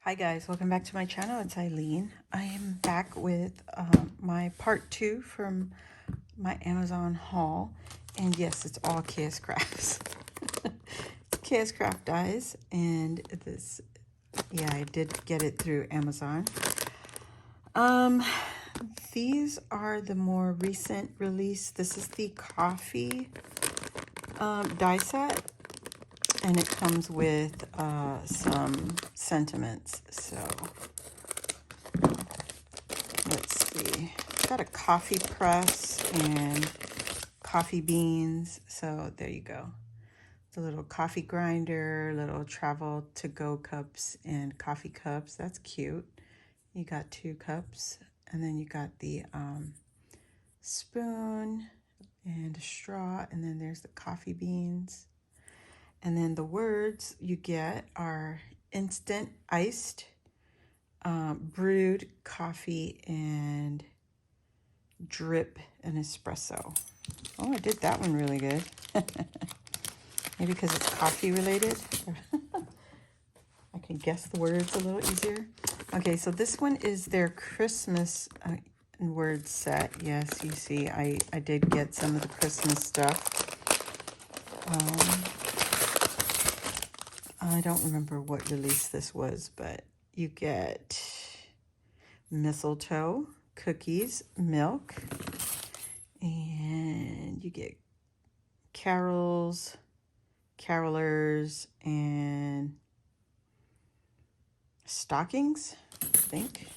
Hi guys, welcome back to my channel. It's Eileen. I am back with my part 2 from my Amazon haul. And yes, it's all KS Crafts. KS Craft dies. And this, yeah, I did get it through Amazon. These are the more recent release. This is the coffee die set. And it comes with some sentiments. So let's see. It's got a coffee press and coffee beans. So there you go. The little coffee grinder, little travel to go cups and coffee cups. That's cute. You got 2 cups. And then you got the spoon and a straw. And then there's the coffee beans. And then the words you get are instant iced, brewed coffee, and drip and espresso. Oh, I did that one really good. Maybe because it's coffee related. I can guess the words a little easier. Okay, so this one is their Christmas word set. Yes, you see, I did get some of the Christmas stuff. I don't remember what release this was, but you get mistletoe, cookies, milk, and you get carols, carolers, and stockings, I think.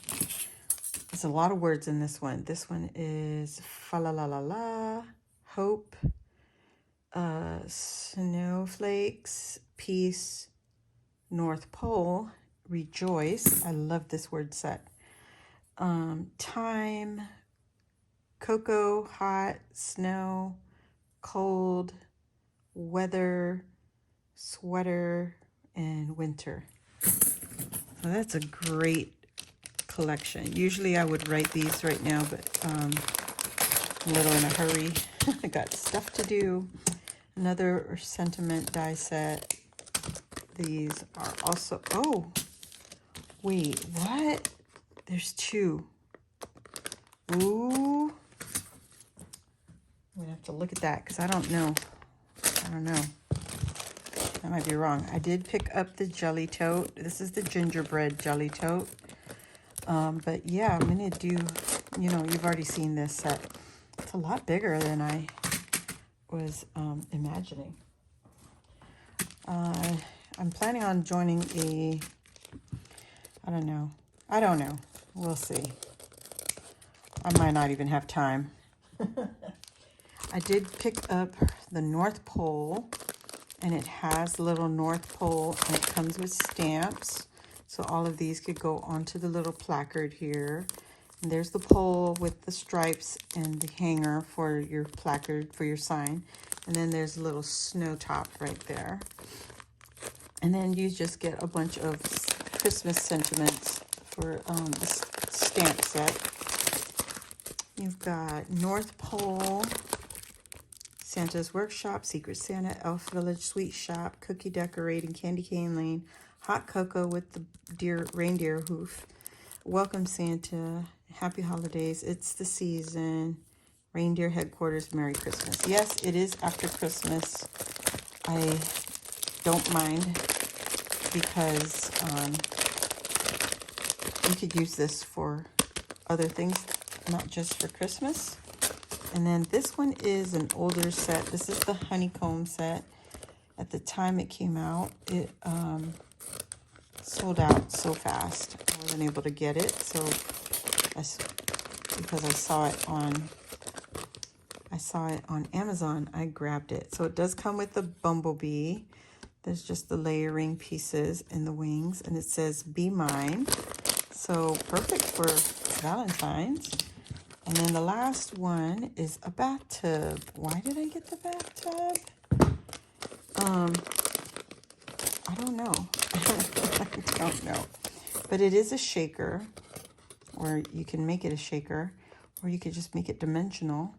There's a lot of words in this one. This one is fa la la la la, hope, snowflakes, peace, North Pole, rejoice. I love this word set. Time, cocoa, hot, snow, cold, weather, sweater, and winter. So that's a great collection. Usually I would write these right now, but I'm a little in a hurry. I got stuff to do. Another sentiment die set. These are also, oh, wait, what? There's 2. Ooh. I'm gonna have to look at that because I don't know. That might be wrong. I did pick up the jelly tote. This is the gingerbread jelly tote. But yeah, I'm gonna do, you've already seen this set. It's a lot bigger than I was imagining. I'm planning on joining I don't know. We'll see. I might not even have time. I did pick up the North Pole, and it has little North Pole, and it comes with stamps. So all of these could go onto the little placard here. And there's the pole with the stripes and the hanger for your placard, for your sign. And then there's a little snow top right there. And then you just get a bunch of Christmas sentiments for the stamp set. You've got North Pole, Santa's Workshop, Secret Santa, Elf Village, Sweet Shop, Cookie Decorating, Candy Cane Lane, Hot Cocoa with the reindeer hoof, Welcome Santa, Happy Holidays, It's the Season, Reindeer Headquarters, Merry Christmas. Yes, it is after Christmas. I don't mind because you could use this for other things, not just for Christmas. And then this one is an older set. This is the honeycomb set. At the time it came out, it sold out so fast. I wasn't able to get it. So because I saw it on Amazon, I grabbed it. So it does come with the bumblebee. There's just the layering pieces and the wings, and it says "Be Mine." So perfect for Valentine's. And then the last one is a bathtub. Why did I get the bathtub? I don't know. I don't know. But it is a shaker, or you can make it a shaker, or you could just make it dimensional.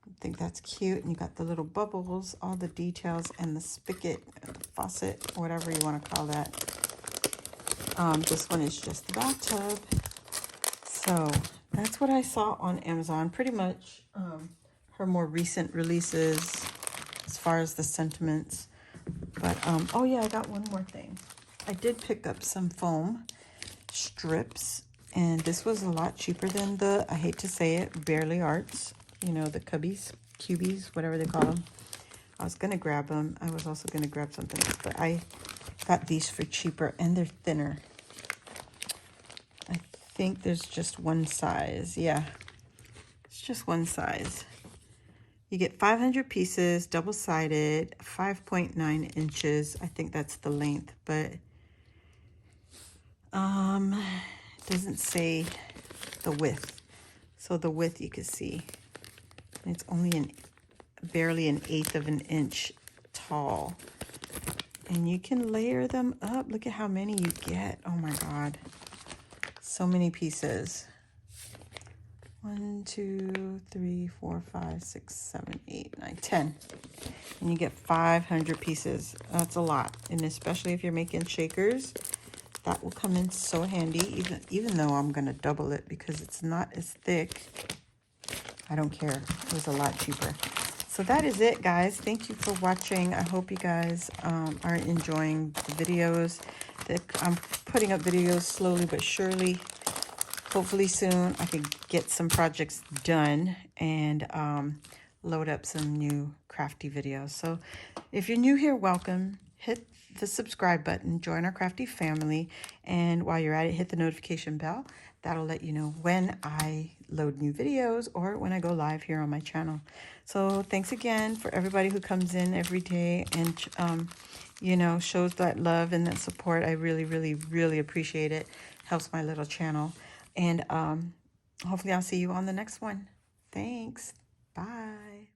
I think that's cute. And you got the little bubbles, all the details, and the spigot, faucet, whatever you want to call that. This one is just the bathtub. So that's what I saw on Amazon. Pretty much her more recent releases as far as the sentiments. But, oh yeah, I got one more thing. I did pick up some foam strips. And this was a lot cheaper than the, I hate to say it, Barely Arts. You know, the cubies, whatever they call them. I was going to grab them. I was also going to grab something else. But I got these for cheaper. And they're thinner. I think there's just one size. Yeah, it's just one size. You get 500 pieces, double-sided, 5.9 inches. I think that's the length, but it doesn't say the width. So the width you can see. It's only barely an eighth of an inch tall. And you can layer them up. Look at how many you get. Oh my God. So many pieces. 1, 2, 3, 4, 5, 6, 7, 8, 9, 10. And you get 500 pieces. That's a lot. And especially if you're making shakers, that will come in so handy. Even though I'm going to double it because it's not as thick. I don't care. It was a lot cheaper. So that is it, guys. Thank you for watching. I hope you guys are enjoying the videos. I'm putting up videos slowly but surely. Hopefully soon I can get some projects done and load up some new crafty videos. So if you're new here, welcome. Hit the subscribe button, join our crafty family, and while you're at it, hit the notification bell. That'll let you know when I load new videos or when I go live here on my channel. So thanks again for everybody who comes in every day and you know, shows that love and that support. I really, really, really appreciate it. Helps my little channel. And hopefully I'll see you on the next one. Thanks. Bye.